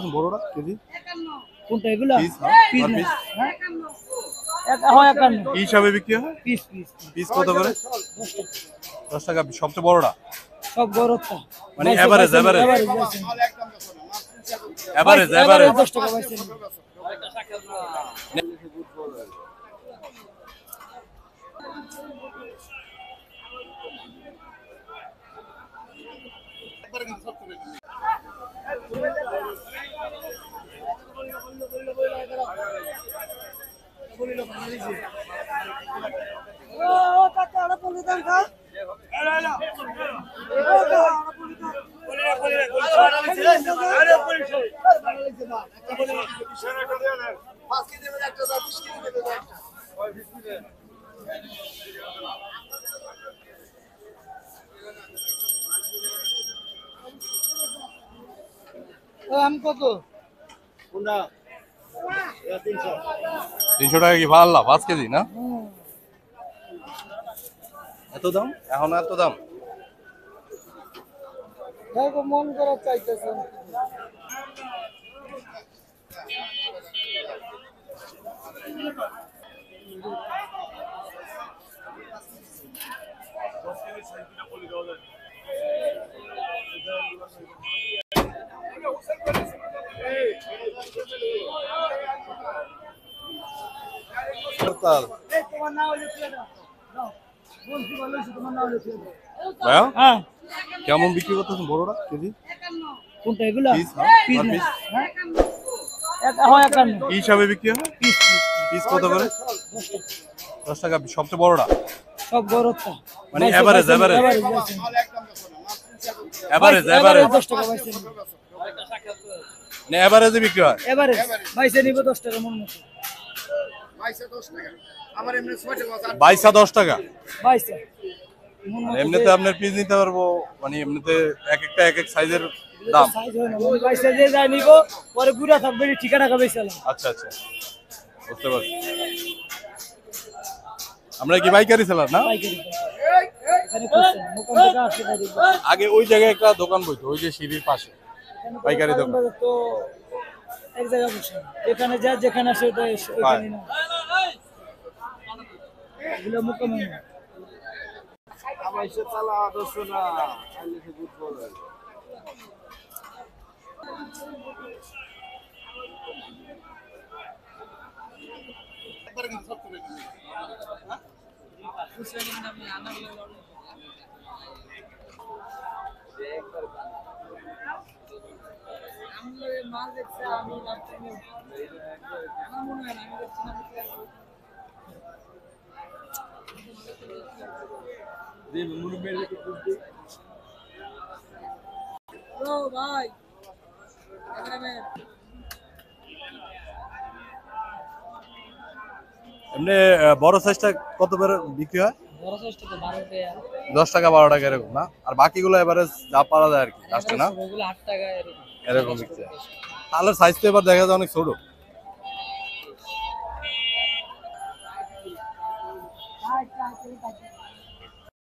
করতেছেন বড়টা কেজি? কোনটা এগুলা? পিস পিস পিস হ্যাঁ? হয় 51 কি হিসাবে বিক্রি হয়? পিস পিস পিস কত করে? 10 টাকা সবচেয়ে বড়টা সব বড়টা মানে এভারেজ 10 টাকা পাইছেন। আম কত? 300 টাকা কি ভালো 5 কেজি না? এত দাম এখন এত দাম? দেখো মন করা চাইতেছেন। ভাইয়া হ্যাঁ কেমন বিক্রি করতেছেন বড়টা কেজি? কোনটা এগুলা? পিস পিস পিস হ্যাঁ হয় 51 কি হিসাবে বিক্রি হয়? পিস পিস কত করে? 10 টাকা সবচেয়ে বড়টা সব বড়টা মানে এভারেজ 10 টাকা পাইছেন। মানে এভারেজে বিক্রি হয়? এভারেজ পাইছে নিব 10 টাকা মন মতো। 10 টাকা পাইছে মানে এমনিতে আপনার পিস নিতে পারবো মানে এমনিতে এক একটা এক এক সাইজের দাম। সাইজ হয় না মন পাইছে যে যাই নিব পরে গুড়া থাকবে ঠিক টাকা বেচালাম। আচ্ছা আচ্ছা বুঝতে পারছি। আমরা কি বাইকারি সেলার না? পাইকারি এখানে করছেন মোকাম থেকে আসে ডাইরেক্ট আগে ওই জায়গায় একটা দোকান বইতো ওই যে সিঁড়ির পাশে পাইকারি দোকান। তো এক জায়গায় বসে এখানে যা যেখানে আসে ওইখানে না এগুলো মোকাম না। আমাইছে তালা আদর্শ না আইলে ফুটবল ভাই এমনি বড় সাইজটা কত করে বিক্রি হয়? বড় সাইজটা তো 12 টাকা 10 টাকা 12 টাকা এরকম না? আর বাকিগুলো এভারেজ যা পারা যায় আর কি লাস্টে না ওগুলো 8 টাকা এরকম বিক্রি হয়। তাহলে সাইজ তো এবার দেখা যায় অনেক ছোট। এরকম